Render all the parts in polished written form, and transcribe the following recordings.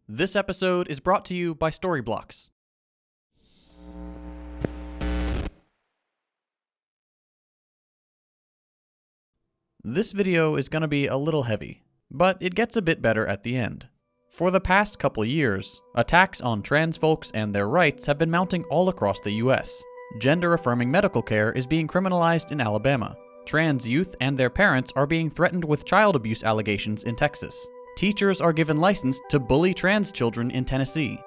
This episode is brought to you by Storyblocks. This video is gonna be a little heavy, but it gets a bit better at the end. For the past couple years, attacks on trans folks and their rights have been mounting all across the US. Gender-affirming medical care is being criminalized in Alabama. Trans youth and their parents are being threatened with child abuse allegations in Texas. Teachers are given license to bully trans children in Tennessee.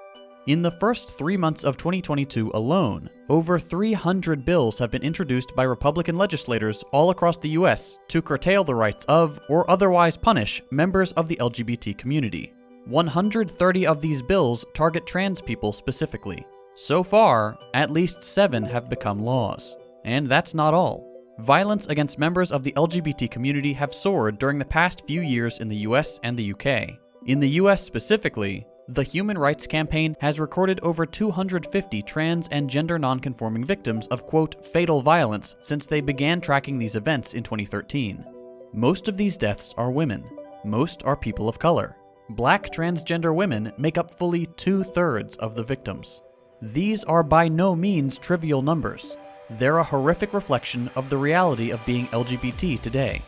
In the first 3 months of 2022 alone, over 300 bills have been introduced by Republican legislators all across the US to curtail the rights of, or otherwise punish, members of the LGBT community. 130 of these bills target trans people specifically. So far, at least 7 have become laws. And that's not all. Violence against members of the LGBT community have soared during the past few years in the US and the UK. In the US specifically, the Human Rights Campaign has recorded over 250 trans and gender nonconforming victims of, quote, fatal violence since they began tracking these events in 2013. Most of these deaths are women. Most are people of color. Black transgender women make up fully 2/3 of the victims. These are by no means trivial numbers. They're a horrific reflection of the reality of being LGBT today.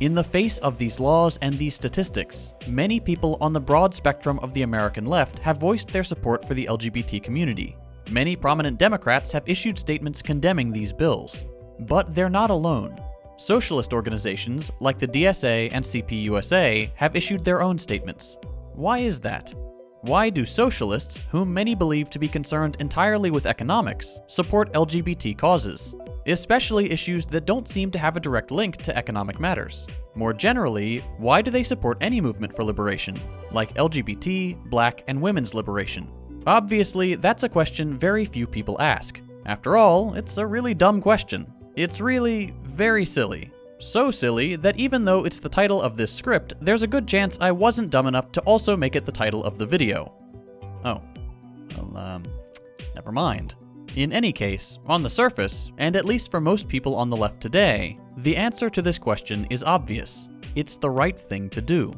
In the face of these laws and these statistics, many people on the broad spectrum of the American left have voiced their support for the LGBT community. Many prominent Democrats have issued statements condemning these bills. But they're not alone. Socialist organizations like the DSA and CPUSA have issued their own statements. Why is that? Why do socialists, whom many believe to be concerned entirely with economics, support LGBT causes, especially issues that don't seem to have a direct link to economic matters? More generally, why do they support any movement for liberation, like LGBT, Black, and women's liberation? Obviously, that's a question very few people ask. After all, it's a really dumb question. It's really very silly. So silly that even though it's the title of this script, there's a good chance I wasn't dumb enough to also make it the title of the video. Oh, well, never mind. In any case, on the surface, and at least for most people on the left today, the answer to this question is obvious. It's the right thing to do.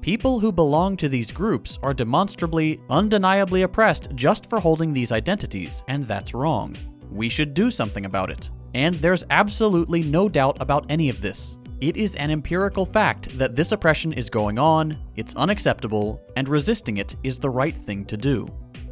People who belong to these groups are demonstrably, undeniably oppressed just for holding these identities, and that's wrong. We should do something about it. And there's absolutely no doubt about any of this. It is an empirical fact that this oppression is going on, it's unacceptable, and resisting it is the right thing to do.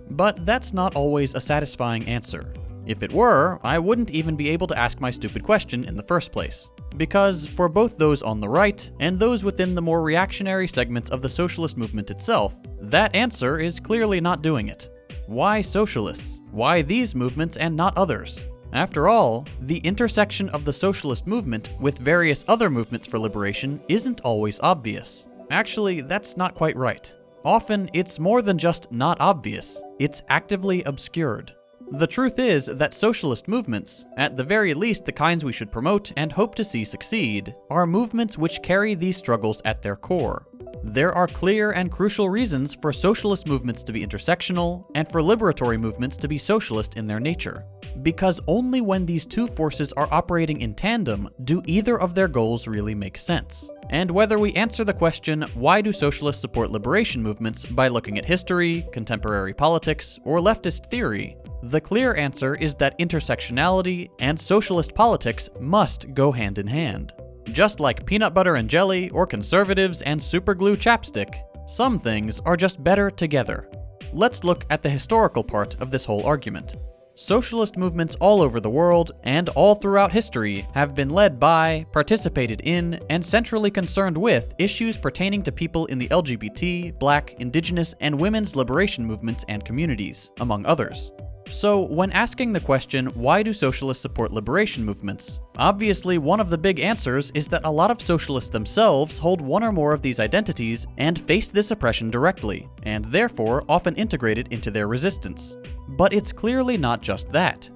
But that's not always a satisfying answer. If it were, I wouldn't even be able to ask my stupid question in the first place. Because for both those on the right and those within the more reactionary segments of the socialist movement itself, that answer is clearly not doing it. Why socialists? Why these movements and not others? After all, the intersection of the socialist movement with various other movements for liberation isn't always obvious. Actually, that's not quite right. Often, it's more than just not obvious, it's actively obscured. The truth is that socialist movements, at the very least the kinds we should promote and hope to see succeed, are movements which carry these struggles at their core. There are clear and crucial reasons for socialist movements to be intersectional and for liberatory movements to be socialist in their nature. Because only when these two forces are operating in tandem do either of their goals really make sense. And whether we answer the question, why do socialists support liberation movements, by looking at history, contemporary politics, or leftist theory, the clear answer is that intersectionality and socialist politics must go hand in hand. Just like peanut butter and jelly, or conservatives and superglue chapstick, some things are just better together. Let's look at the historical part of this whole argument. Socialist movements all over the world, and all throughout history, have been led by, participated in, and centrally concerned with issues pertaining to people in the LGBT, Black, Indigenous, and women's liberation movements and communities, among others. So, when asking the question, why do socialists support liberation movements? Obviously, one of the big answers is that a lot of socialists themselves hold one or more of these identities and face this oppression directly, and therefore often integrate it into their resistance. But it's clearly not just that.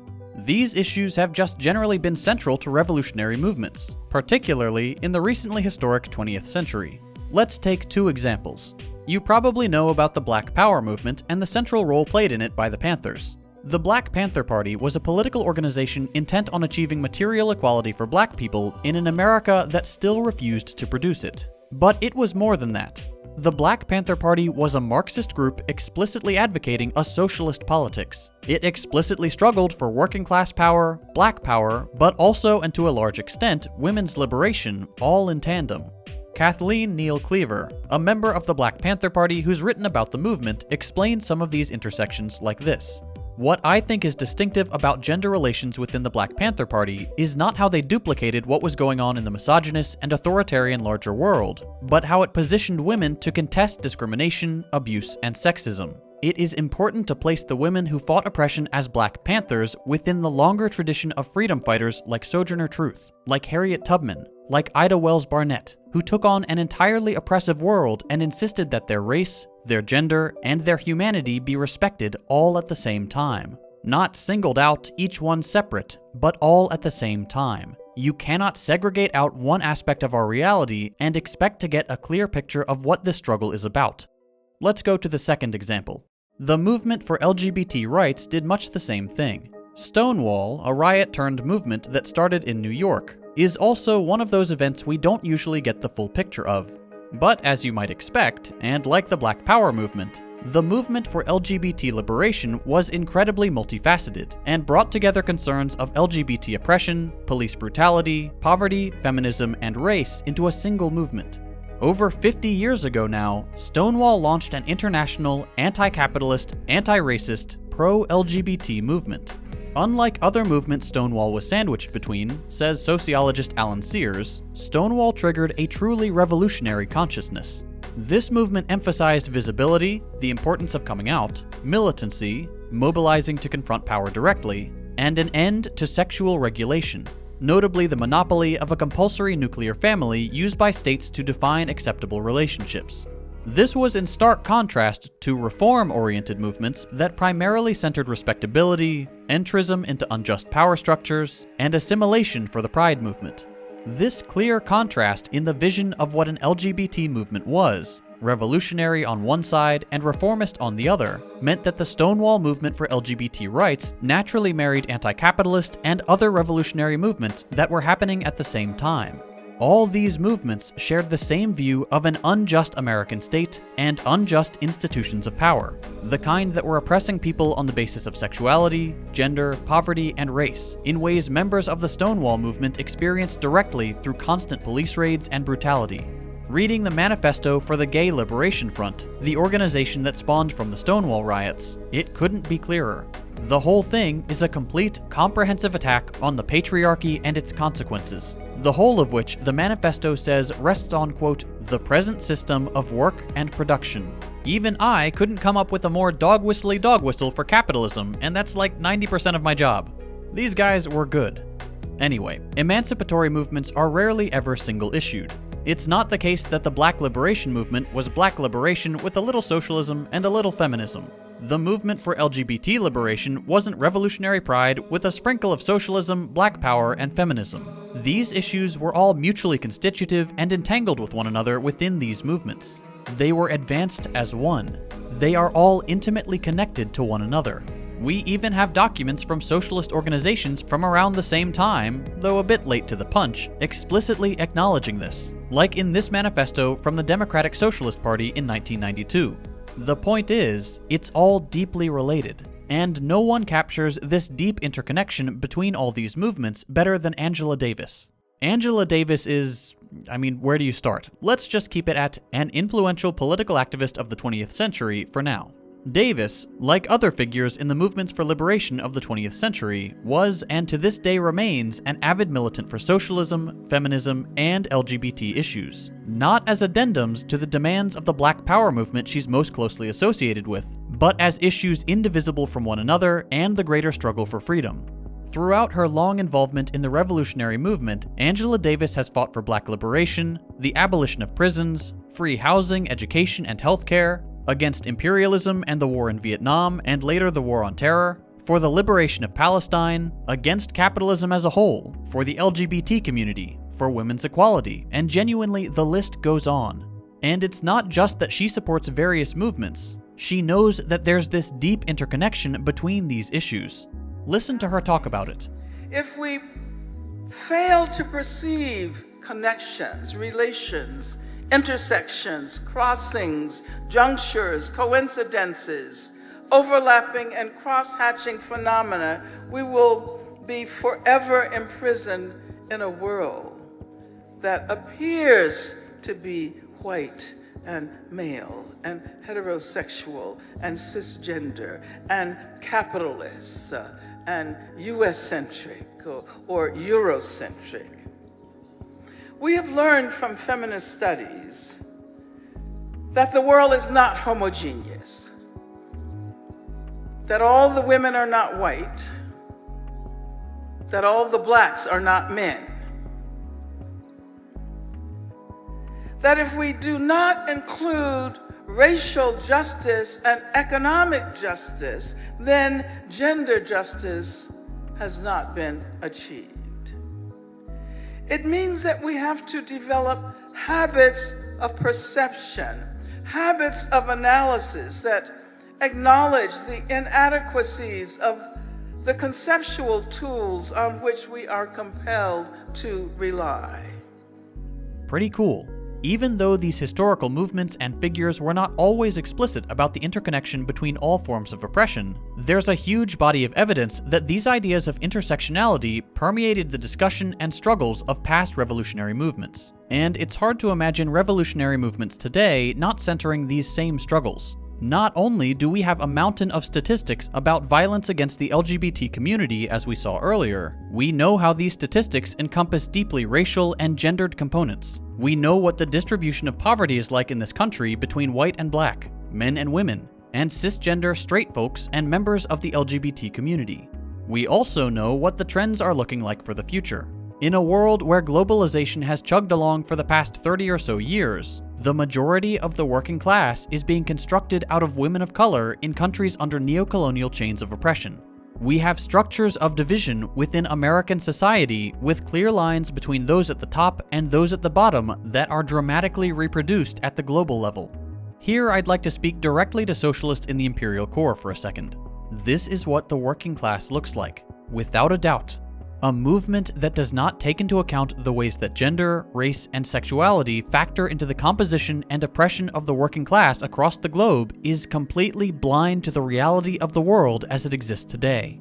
These issues have just generally been central to revolutionary movements, particularly in the recently historic 20th century. Let's take 2 examples. You probably know about the Black Power movement and the central role played in it by the Panthers. The Black Panther Party was a political organization intent on achieving material equality for Black people in an America that still refused to produce it. But it was more than that. The Black Panther Party was a Marxist group explicitly advocating a socialist politics. It explicitly struggled for working class power, black power, but also, and to a large extent, women's liberation, all in tandem. Kathleen Cleaver, a member of the Black Panther Party who's written about the movement, explained some of these intersections like this. What I think is distinctive about gender relations within the Black Panther Party is not how they duplicated what was going on in the misogynist and authoritarian larger world, but how it positioned women to contest discrimination, abuse, and sexism. It is important to place the women who fought oppression as Black Panthers within the longer tradition of freedom fighters like Sojourner Truth, like Harriet Tubman, like Ida Wells Barnett, who took on an entirely oppressive world and insisted that their race, their gender, and their humanity be respected all at the same time. Not singled out, each one separate, but all at the same time. You cannot segregate out one aspect of our reality and expect to get a clear picture of what this struggle is about. Let's go to the second example. The movement for LGBT rights did much the same thing. Stonewall, a riot-turned-movement that started in New York, is also one of those events we don't usually get the full picture of. But as you might expect, and like the Black Power movement, the movement for LGBT liberation was incredibly multifaceted and brought together concerns of LGBT oppression, police brutality, poverty, feminism, and race into a single movement. Over 50 years ago now, Stonewall launched an international, anti-capitalist, anti-racist, pro-LGBT movement. Unlike other movements Stonewall was sandwiched between, says sociologist Alan Sears, Stonewall triggered a truly revolutionary consciousness. This movement emphasized visibility, the importance of coming out, militancy, mobilizing to confront power directly, and an end to sexual regulation, notably the monopoly of a compulsory nuclear family used by states to define acceptable relationships. This was in stark contrast to reform-oriented movements that primarily centered respectability, entrism into unjust power structures, and assimilation for the Pride movement. This clear contrast in the vision of what an LGBT movement was, revolutionary on one side and reformist on the other, meant that the Stonewall movement for LGBT rights naturally married anti-capitalist and other revolutionary movements that were happening at the same time. All these movements shared the same view of an unjust American state and unjust institutions of power, the kind that were oppressing people on the basis of sexuality, gender, poverty, and race, in ways members of the Stonewall movement experienced directly through constant police raids and brutality. Reading the manifesto for the Gay Liberation Front, the organization that spawned from the Stonewall riots, it couldn't be clearer. The whole thing is a complete, comprehensive attack on the patriarchy and its consequences, the whole of which the manifesto says rests on, quote, the present system of work and production. Even I couldn't come up with a more dog-whistly dog whistle for capitalism, and that's like 90% of my job. These guys were good. Anyway, emancipatory movements are rarely ever single-issued. It's not the case that the Black Liberation Movement was Black liberation with a little socialism and a little feminism. The movement for LGBT liberation wasn't revolutionary pride with a sprinkle of socialism, black power, and feminism. These issues were all mutually constitutive and entangled with one another within these movements. They were advanced as one. They are all intimately connected to one another. We even have documents from socialist organizations from around the same time, though a bit late to the punch, explicitly acknowledging this, like in this manifesto from the Democratic Socialist Party in 1992. The point is, it's all deeply related, and no one captures this deep interconnection between all these movements better than Angela Davis. Angela Davis is, where do you start? Let's just keep it at an influential political activist of the 20th century for now. Davis, like other figures in the movements for liberation of the 20th century, was and to this day remains an avid militant for socialism, feminism, and LGBT issues, not as addendums to the demands of the Black Power movement she's most closely associated with, but as issues indivisible from one another and the greater struggle for freedom. Throughout her long involvement in the revolutionary movement, Angela Davis has fought for Black liberation, the abolition of prisons, free housing, education, and healthcare, against imperialism and the war in Vietnam and later the war on terror, for the liberation of Palestine, against capitalism as a whole, for the LGBT community, for women's equality, and genuinely the list goes on. And it's not just that she supports various movements, she knows that there's this deep interconnection between these issues. Listen to her talk about it. If we fail to perceive connections, relations, intersections, crossings, junctures, coincidences, overlapping and cross-hatching phenomena, we will be forever imprisoned in a world that appears to be white and male and heterosexual and cisgender and capitalist and US-centric or Eurocentric. We have learned from feminist studies that the world is not homogeneous, that all the women are not white, that all the blacks are not men, that if we do not include racial justice and economic justice, then gender justice has not been achieved. It means that we have to develop habits of perception, habits of analysis that acknowledge the inadequacies of the conceptual tools on which we are compelled to rely. Pretty cool. Even though these historical movements and figures were not always explicit about the interconnection between all forms of oppression, there's a huge body of evidence that these ideas of intersectionality permeated the discussion and struggles of past revolutionary movements. And it's hard to imagine revolutionary movements today not centering these same struggles. Not only do we have a mountain of statistics about violence against the LGBT community, as we saw earlier, we know how these statistics encompass deeply racial and gendered components. We know what the distribution of poverty is like in this country between white and black, men and women, and cisgender straight folks and members of the LGBT community. We also know what the trends are looking like for the future. In a world where globalization has chugged along for the past 30 or so years, the majority of the working class is being constructed out of women of color in countries under neocolonial chains of oppression. We have structures of division within American society with clear lines between those at the top and those at the bottom that are dramatically reproduced at the global level. Here I'd like to speak directly to socialists in the imperial core for a second. This is what the working class looks like, without a doubt. A movement that does not take into account the ways that gender, race, and sexuality factor into the composition and oppression of the working class across the globe is completely blind to the reality of the world as it exists today.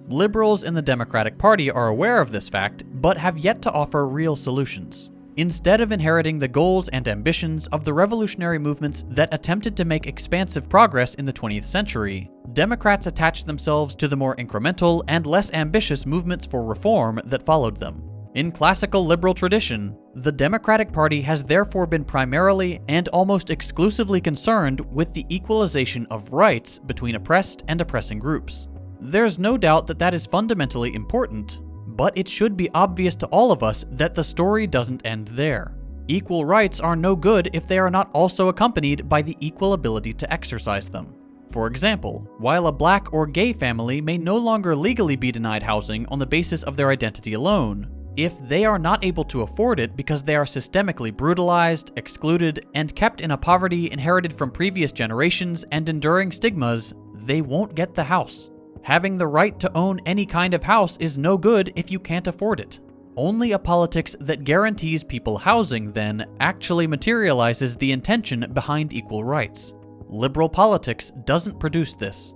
Liberals in the Democratic Party are aware of this fact, but have yet to offer real solutions. Instead of inheriting the goals and ambitions of the revolutionary movements that attempted to make expansive progress in the 20th century, Democrats attached themselves to the more incremental and less ambitious movements for reform that followed them. In classical liberal tradition, the Democratic Party has therefore been primarily and almost exclusively concerned with the equalization of rights between oppressed and oppressing groups. There's no doubt that that is fundamentally important, but it should be obvious to all of us that the story doesn't end there. Equal rights are no good if they are not also accompanied by the equal ability to exercise them. For example, while a black or gay family may no longer legally be denied housing on the basis of their identity alone, if they are not able to afford it because they are systemically brutalized, excluded, and kept in a poverty inherited from previous generations and enduring stigmas, they won't get the house. Having the right to own any kind of house is no good if you can't afford it. Only a politics that guarantees people housing, then, actually materializes the intention behind equal rights. Liberal politics doesn't produce this.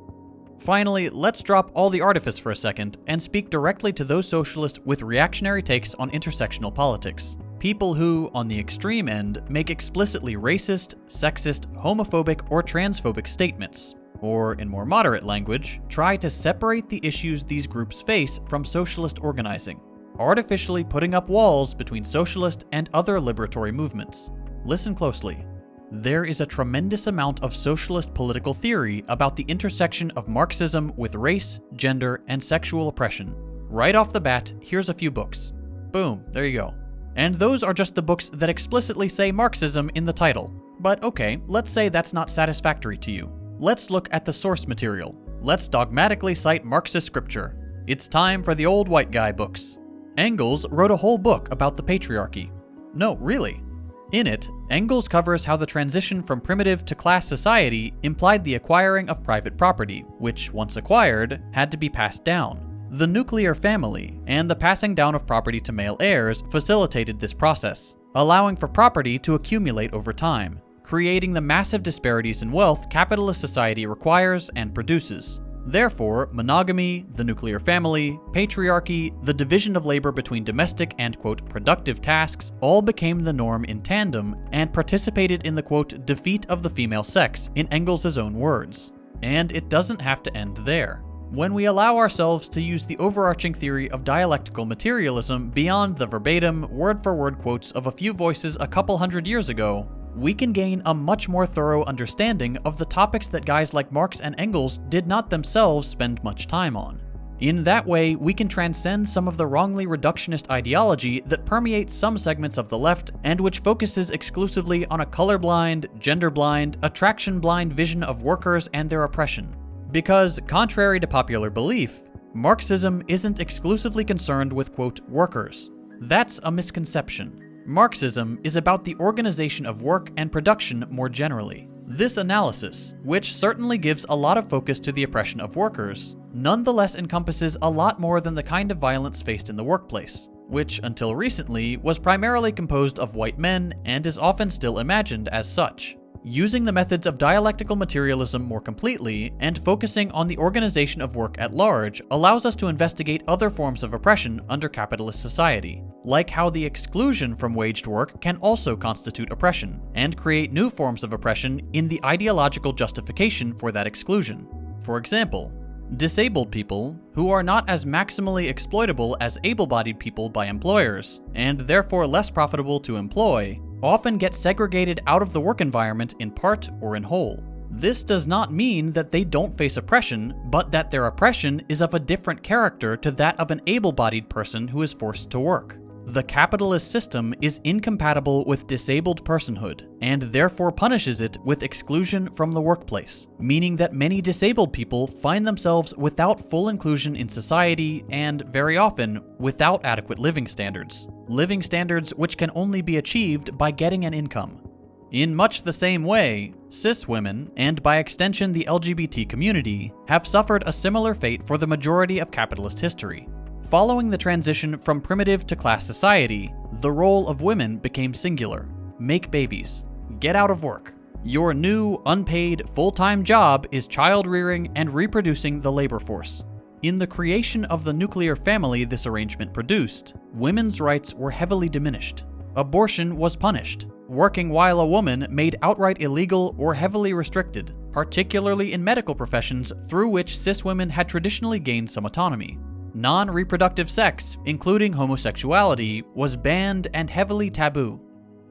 Finally, let's drop all the artifice for a second and speak directly to those socialists with reactionary takes on intersectional politics. People who, on the extreme end, make explicitly racist, sexist, homophobic, or transphobic statements. Or, in more moderate language, try to separate the issues these groups face from socialist organizing, artificially putting up walls between socialist and other liberatory movements. Listen closely. There is a tremendous amount of socialist political theory about the intersection of Marxism with race, gender, and sexual oppression. Right off the bat, here's a few books. Boom, there you go. And those are just the books that explicitly say Marxism in the title. But okay, let's say that's not satisfactory to you. Let's look at the source material. Let's dogmatically cite Marxist scripture. It's time for the old white guy books. Engels wrote a whole book about the patriarchy. No, really. In it, Engels covers how the transition from primitive to class society implied the acquiring of private property, which, once acquired, had to be passed down. The nuclear family and the passing down of property to male heirs facilitated this process. allowing for property to accumulate over time, creating the massive disparities in wealth capitalist society requires and produces. Therefore, monogamy, the nuclear family, patriarchy, the division of labor between domestic and quote productive tasks all became the norm in tandem and participated in the quote defeat of the female sex, in Engels' own words. And it doesn't have to end there. When we allow ourselves to use the overarching theory of dialectical materialism beyond the verbatim, word-for-word quotes of a few voices a couple hundred years ago, we can gain a much more thorough understanding of the topics that guys like Marx and Engels did not themselves spend much time on. In that way, we can transcend some of the wrongly reductionist ideology that permeates some segments of the left and which focuses exclusively on a colorblind, gender-blind, attraction-blind vision of workers and their oppression. Because, contrary to popular belief, Marxism isn't exclusively concerned with, quote, workers. That's a misconception. Marxism is about the organization of work and production more generally. This analysis, which certainly gives a lot of focus to the oppression of workers, nonetheless encompasses a lot more than the kind of violence faced in the workplace, which until recently was primarily composed of white men and is often still imagined as such. Using the methods of dialectical materialism more completely and focusing on the organization of work at large allows us to investigate other forms of oppression under capitalist society, like how the exclusion from waged work can also constitute oppression, and create new forms of oppression in the ideological justification for that exclusion. For example, disabled people, who are not as maximally exploitable as able-bodied people by employers, and therefore less profitable to employ, often get segregated out of the work environment in part or in whole. This does not mean that they don't face oppression, but that their oppression is of a different character to that of an able-bodied person who is forced to work. The capitalist system is incompatible with disabled personhood, and therefore punishes it with exclusion from the workplace, meaning that many disabled people find themselves without full inclusion in society and, very often, without adequate living standards which can only be achieved by getting an income. In much the same way, cis women, and by extension the LGBT community, have suffered a similar fate for the majority of capitalist history. Following the transition from primitive to class society, the role of women became singular. Make babies. Get out of work. Your new, unpaid, full-time job is child-rearing and reproducing the labor force. In the creation of the nuclear family this arrangement produced, women's rights were heavily diminished. Abortion was punished. Working while a woman made outright illegal or heavily restricted, particularly in medical professions through which cis women had traditionally gained some autonomy. Non-reproductive sex, including homosexuality, was banned and heavily taboo.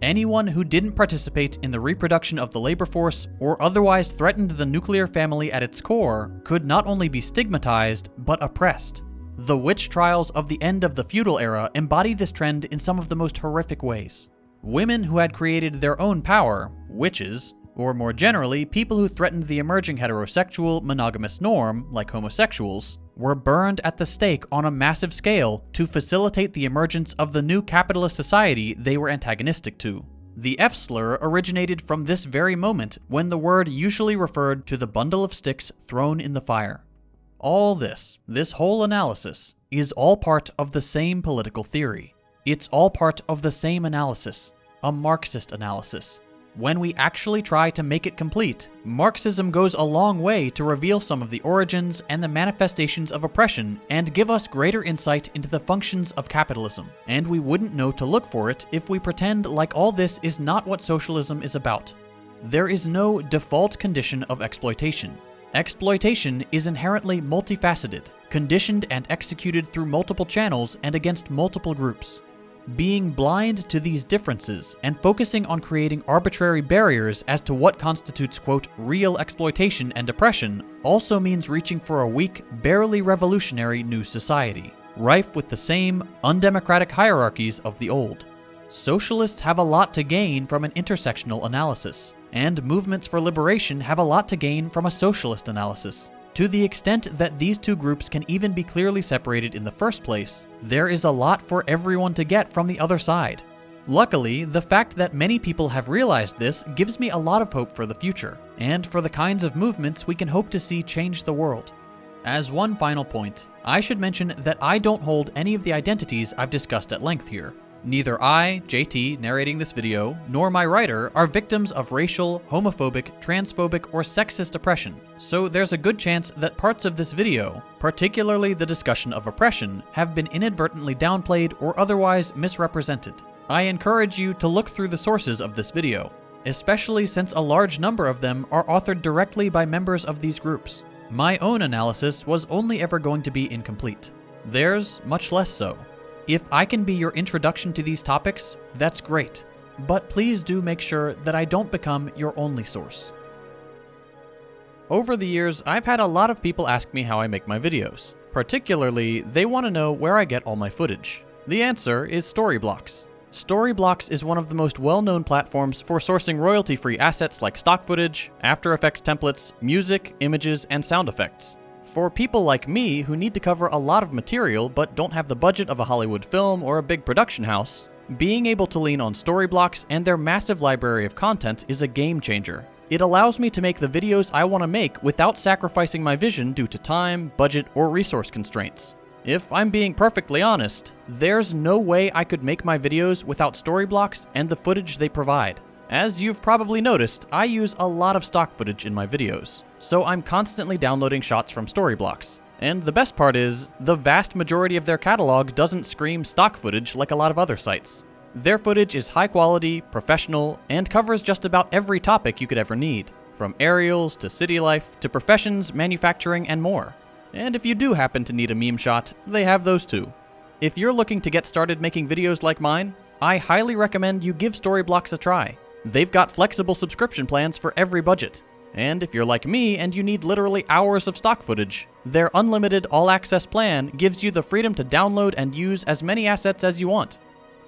Anyone who didn't participate in the reproduction of the labor force or otherwise threatened the nuclear family at its core could not only be stigmatized, but oppressed. The witch trials of the end of the feudal era embody this trend in some of the most horrific ways. Women who had created their own power, witches, or more generally, people who threatened the emerging heterosexual, monogamous norm, like homosexuals, were burned at the stake on a massive scale to facilitate the emergence of the new capitalist society they were antagonistic to. The F-slur originated from this very moment when the word usually referred to the bundle of sticks thrown in the fire. All this whole analysis, is all part of the same political theory. It's all part of the same analysis, a Marxist analysis. When we actually try to make it complete, Marxism goes a long way to reveal some of the origins and the manifestations of oppression and give us greater insight into the functions of capitalism. And we wouldn't know to look for it if we pretend like all this is not what socialism is about. There is no default condition of exploitation. Exploitation is inherently multifaceted, conditioned and executed through multiple channels and against multiple groups. Being blind to these differences and focusing on creating arbitrary barriers as to what constitutes, quote, real exploitation and oppression also means reaching for a weak, barely revolutionary new society, rife with the same undemocratic hierarchies of the old. Socialists have a lot to gain from an intersectional analysis, and movements for liberation have a lot to gain from a socialist analysis. To the extent that these two groups can even be clearly separated in the first place, there is a lot for everyone to get from the other side. Luckily, the fact that many people have realized this gives me a lot of hope for the future, and for the kinds of movements we can hope to see change the world. As one final point, I should mention that I don't hold any of the identities I've discussed at length here. Neither I, JT, narrating this video, nor my writer are victims of racial, homophobic, transphobic, or sexist oppression, so there's a good chance that parts of this video, particularly the discussion of oppression, have been inadvertently downplayed or otherwise misrepresented. I encourage you to look through the sources of this video, especially since a large number of them are authored directly by members of these groups. My own analysis was only ever going to be incomplete. Theirs, much less so. If I can be your introduction to these topics, that's great, but please do make sure that I don't become your only source. Over the years, I've had a lot of people ask me how I make my videos. Particularly, they want to know where I get all my footage. The answer is Storyblocks. Storyblocks is one of the most well-known platforms for sourcing royalty-free assets like stock footage, After Effects templates, music, images, and sound effects. For people like me who need to cover a lot of material but don't have the budget of a Hollywood film or a big production house, being able to lean on Storyblocks and their massive library of content is a game changer. It allows me to make the videos I want to make without sacrificing my vision due to time, budget, or resource constraints. If I'm being perfectly honest, there's no way I could make my videos without Storyblocks and the footage they provide. As you've probably noticed, I use a lot of stock footage in my videos, so I'm constantly downloading shots from Storyblocks. And the best part is, the vast majority of their catalog doesn't scream stock footage like a lot of other sites. Their footage is high quality, professional, and covers just about every topic you could ever need, from aerials to city life to professions, manufacturing, and more. And if you do happen to need a meme shot, they have those too. If you're looking to get started making videos like mine, I highly recommend you give Storyblocks a try. They've got flexible subscription plans for every budget. And if you're like me and you need literally hours of stock footage, their unlimited all-access plan gives you the freedom to download and use as many assets as you want.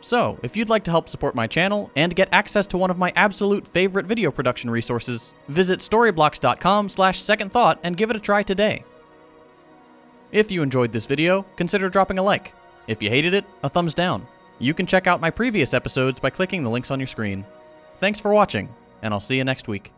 So, if you'd like to help support my channel and get access to one of my absolute favorite video production resources, visit storyblocks.com/secondthought and give it a try today. If you enjoyed this video, consider dropping a like. If you hated it, a thumbs down. You can check out my previous episodes by clicking the links on your screen. Thanks for watching, and I'll see you next week.